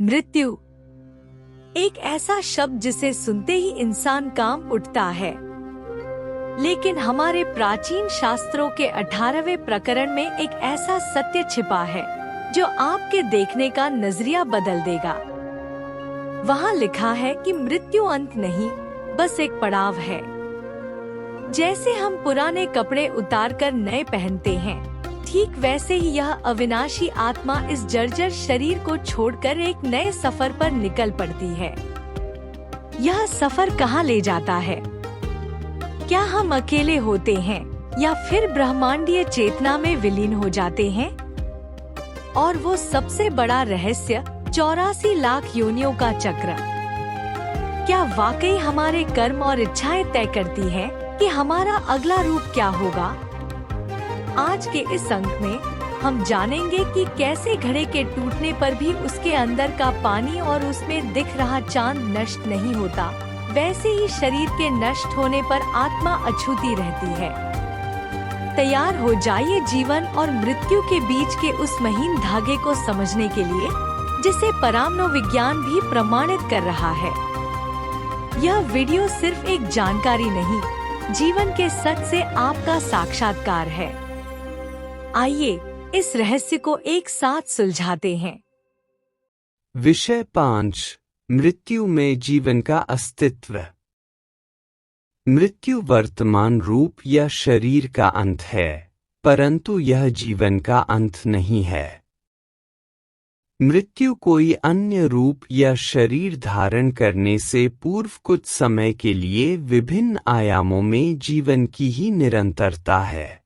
मृत्यु एक ऐसा शब्द जिसे सुनते ही इंसान कांप उठता है, लेकिन हमारे प्राचीन शास्त्रों के 18वें प्रकरण में एक ऐसा सत्य छिपा है जो आपके देखने का नजरिया बदल देगा। वहाँ लिखा है कि मृत्यु अंत नहीं, बस एक पड़ाव है। जैसे हम पुराने कपड़े उतारकर नए पहनते हैं, ठीक वैसे ही यह अविनाशी आत्मा इस जर्जर शरीर को छोड़कर एक नए सफर पर निकल पड़ती है। यह सफर कहाँ ले जाता है? क्या हम अकेले होते हैं या फिर ब्रह्मांडीय चेतना में विलीन हो जाते हैं? और वो सबसे बड़ा रहस्य, 84 लाख योनियों का चक्र, क्या वाकई हमारे कर्म और इच्छाएं तय करती हैं कि हमारा अगला रूप क्या होगा? आज के इस अंक में हम जानेंगे कि कैसे घड़े के टूटने पर भी उसके अंदर का पानी और उसमें दिख रहा चांद नष्ट नहीं होता, वैसे ही शरीर के नष्ट होने पर आत्मा अछूती रहती है। तैयार हो जाइए जीवन और मृत्यु के बीच के उस महीन धागे को समझने के लिए, जिसे परामनोविज्ञान भी प्रमाणित कर रहा है। यह वीडियो सिर्फ एक जानकारी नहीं, जीवन के सच से आपका साक्षात्कार है। आइए इस रहस्य को एक साथ सुलझाते हैं। विषय 5, मृत्यु में जीवन का अस्तित्व। मृत्यु वर्तमान रूप या शरीर का अंत है, परंतु यह जीवन का अंत नहीं है। मृत्यु कोई अन्य रूप या शरीर धारण करने से पूर्व कुछ समय के लिए विभिन्न आयामों में जीवन की ही निरंतरता है।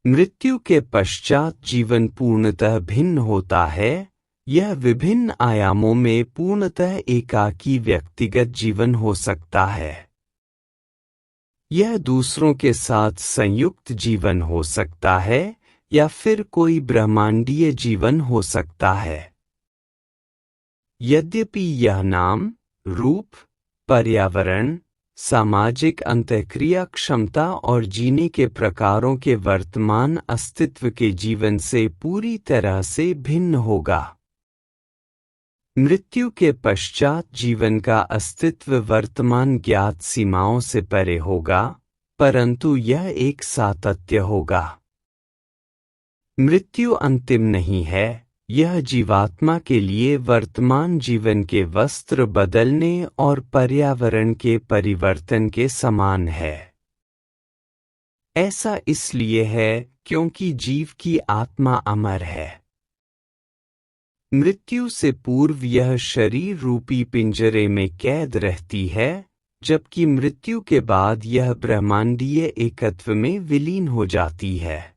मृत्यु के पश्चात जीवन पूर्णतः भिन्न होता है। यह विभिन्न आयामों में पूर्णतः एकाकी व्यक्तिगत जीवन हो सकता है। यह दूसरों के साथ संयुक्त जीवन हो सकता है या फिर कोई ब्रह्मांडीय जीवन हो सकता है। यद्यपि यह नाम, रूप, पर्यावरण, सामाजिक अंतःक्रिया क्षमता और जीने के प्रकारों के वर्तमान अस्तित्व के जीवन से पूरी तरह से भिन्न होगा। मृत्यु के पश्चात जीवन का अस्तित्व वर्तमान ज्ञात सीमाओं से परे होगा, परंतु यह एक सातत्य होगा। मृत्यु अंतिम नहीं है, यह जीवात्मा के लिए वर्तमान जीवन के वस्त्र बदलने और पर्यावरण के परिवर्तन के समान है। ऐसा इसलिए है क्योंकि जीव की आत्मा अमर है। मृत्यु से पूर्व यह शरीर रूपी पिंजरे में कैद रहती है, जबकि मृत्यु के बाद यह ब्रह्मांडीय एकत्व में विलीन हो जाती है।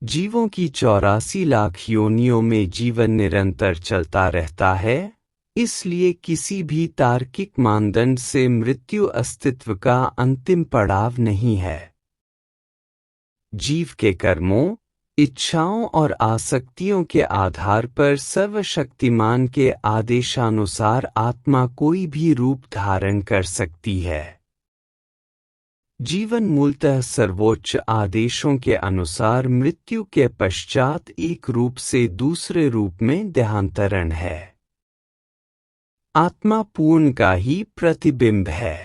जीवों की 84 लाख योनियों में जीवन निरंतर चलता रहता है, इसलिए किसी भी तार्किक मानदंड से मृत्यु अस्तित्व का अंतिम पड़ाव नहीं है। जीव के कर्मों, इच्छाओं और आसक्तियों के आधार पर सर्वशक्तिमान के आदेशानुसार आत्मा कोई भी रूप धारण कर सकती है। जीवन मूलतः सर्वोच्च आदेशों के अनुसार मृत्यु के पश्चात एक रूप से दूसरे रूप में देहांतरण है। आत्मा पूर्ण का ही प्रतिबिंब है।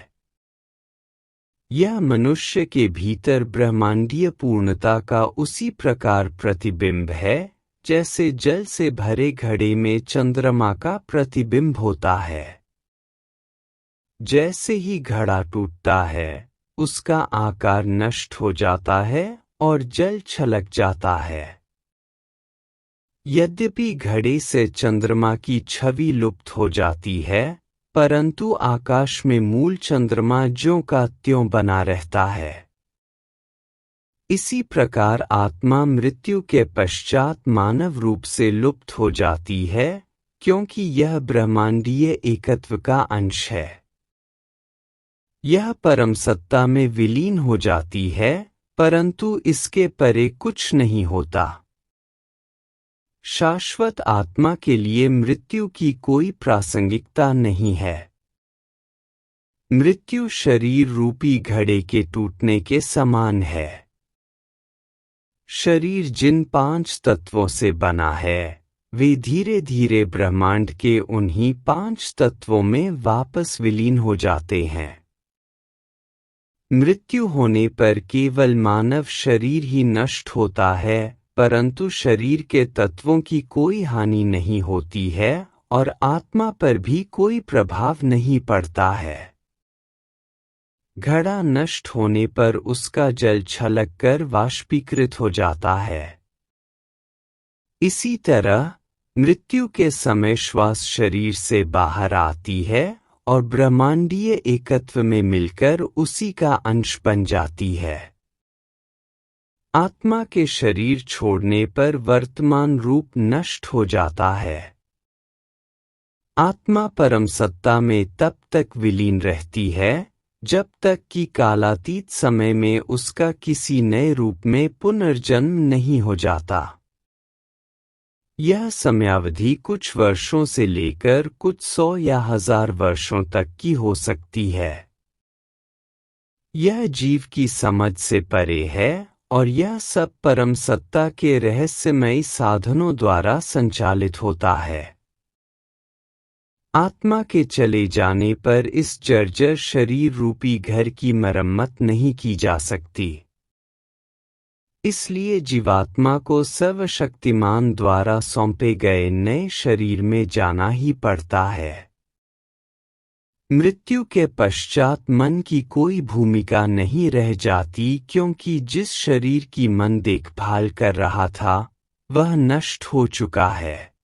यह मनुष्य के भीतर ब्रह्मांडीय पूर्णता का उसी प्रकार प्रतिबिंब है जैसे जल से भरे घड़े में चंद्रमा का प्रतिबिंब होता है। जैसे ही घड़ा टूटता है, उसका आकार नष्ट हो जाता है और जल छलक जाता है। यद्यपि घड़े से चंद्रमा की छवि लुप्त हो जाती है, परंतु आकाश में मूल चंद्रमा ज्यों का त्यों बना रहता है। इसी प्रकार आत्मा मृत्यु के पश्चात मानव रूप से लुप्त हो जाती है, क्योंकि यह ब्रह्मांडीय एकत्व का अंश है। यह परम सत्ता में विलीन हो जाती है, परंतु इसके परे कुछ नहीं होता। शाश्वत आत्मा के लिए मृत्यु की कोई प्रासंगिकता नहीं है। मृत्यु शरीर रूपी घड़े के टूटने के समान है। शरीर जिन 5 तत्वों से बना है, वे धीरे धीरे ब्रह्मांड के उन्हीं 5 तत्वों में वापस विलीन हो जाते हैं। मृत्यु होने पर केवल मानव शरीर ही नष्ट होता है, परंतु शरीर के तत्वों की कोई हानि नहीं होती है और आत्मा पर भी कोई प्रभाव नहीं पड़ता है। घड़ा नष्ट होने पर उसका जल छलककर वाष्पीकृत हो जाता है। इसी तरह मृत्यु के समय श्वास शरीर से बाहर आती है और ब्रह्मांडीय एकत्व में मिलकर उसी का अंश बन जाती है। आत्मा के शरीर छोड़ने पर वर्तमान रूप नष्ट हो जाता है। आत्मा परम सत्ता में तब तक विलीन रहती है जब तक कि कालातीत समय में उसका किसी नए रूप में पुनर्जन्म नहीं हो जाता। यह समयावधि कुछ वर्षों से लेकर कुछ 100 या 1000 वर्षों तक की हो सकती है। यह जीव की समझ से परे है और यह सब परम सत्ता के रहस्यमयी साधनों द्वारा संचालित होता है। आत्मा के चले जाने पर इस जर्जर शरीर रूपी घर की मरम्मत नहीं की जा सकती। इसलिए जीवात्मा को सर्वशक्तिमान द्वारा सौंपे गए नए शरीर में जाना ही पड़ता है। मृत्यु के पश्चात मन की कोई भूमिका नहीं रह जाती, क्योंकि जिस शरीर की मन देखभाल कर रहा था वह नष्ट हो चुका है।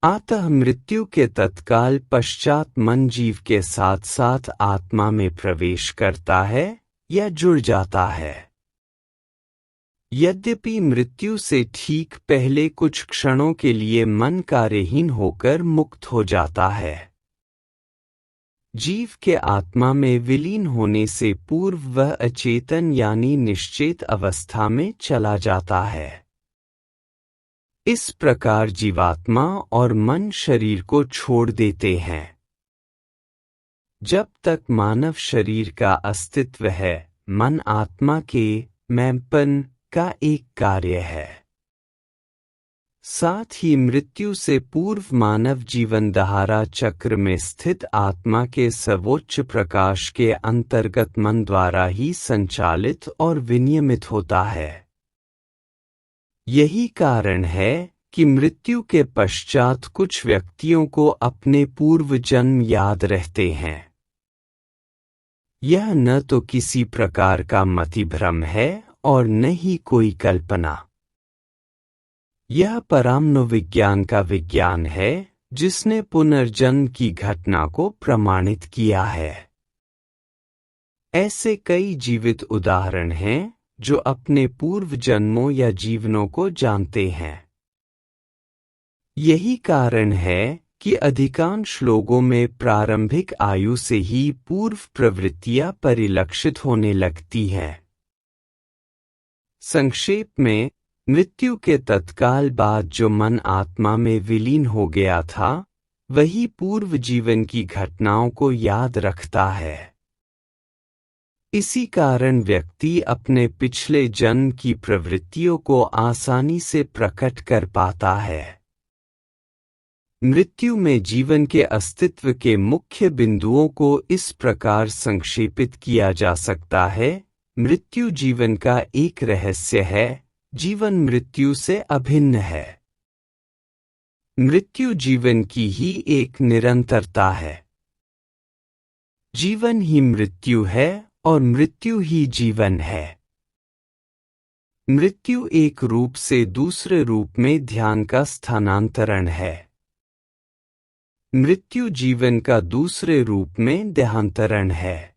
अतः मृत्यु के तत्काल पश्चात मन जीव के साथ साथ आत्मा में प्रवेश करता है या जुड़ जाता है। यद्यपि मृत्यु से ठीक पहले कुछ क्षणों के लिए मन कार्यहीन होकर मुक्त हो जाता है। जीव के आत्मा में विलीन होने से पूर्व वह अचेतन यानी निश्चेत अवस्था में चला जाता है। इस प्रकार जीवात्मा और मन शरीर को छोड़ देते हैं। जब तक मानव शरीर का अस्तित्व है, मन आत्मा के मैंपन का एक कार्य है। साथ ही मृत्यु से पूर्व मानव जीवन धारा चक्र में स्थित आत्मा के सर्वोच्च प्रकाश के अंतर्गत मन द्वारा ही संचालित और विनियमित होता है। यही कारण है कि मृत्यु के पश्चात कुछ व्यक्तियों को अपने पूर्व जन्म याद रहते हैं। यह न तो किसी प्रकार का मतिभ्रम है और न ही कोई कल्पना। यह परामनोविज्ञान का विज्ञान है जिसने पुनर्जन्म की घटना को प्रमाणित किया है। ऐसे कई जीवित उदाहरण हैं जो अपने पूर्व जन्मों या जीवनों को जानते हैं। यही कारण है कि अधिकांश लोगों में प्रारंभिक आयु से ही पूर्व प्रवृत्तियां परिलक्षित होने लगती हैं। संक्षेप में, मृत्यु के तत्काल बाद जो मन आत्मा में विलीन हो गया था, वही पूर्व जीवन की घटनाओं को याद रखता है। इसी कारण व्यक्ति अपने पिछले जन्म की प्रवृत्तियों को आसानी से प्रकट कर पाता है। मृत्यु में जीवन के अस्तित्व के मुख्य बिंदुओं को इस प्रकार संक्षेपित किया जा सकता है। मृत्यु जीवन का एक रहस्य है, जीवन मृत्यु से अभिन्न है। मृत्यु जीवन की ही एक निरंतरता है। जीवन ही मृत्यु है और मृत्यु ही जीवन है। मृत्यु एक रूप से दूसरे रूप में ध्यान का स्थानांतरण है। मृत्यु जीवन का दूसरे रूप में देहांतरण है।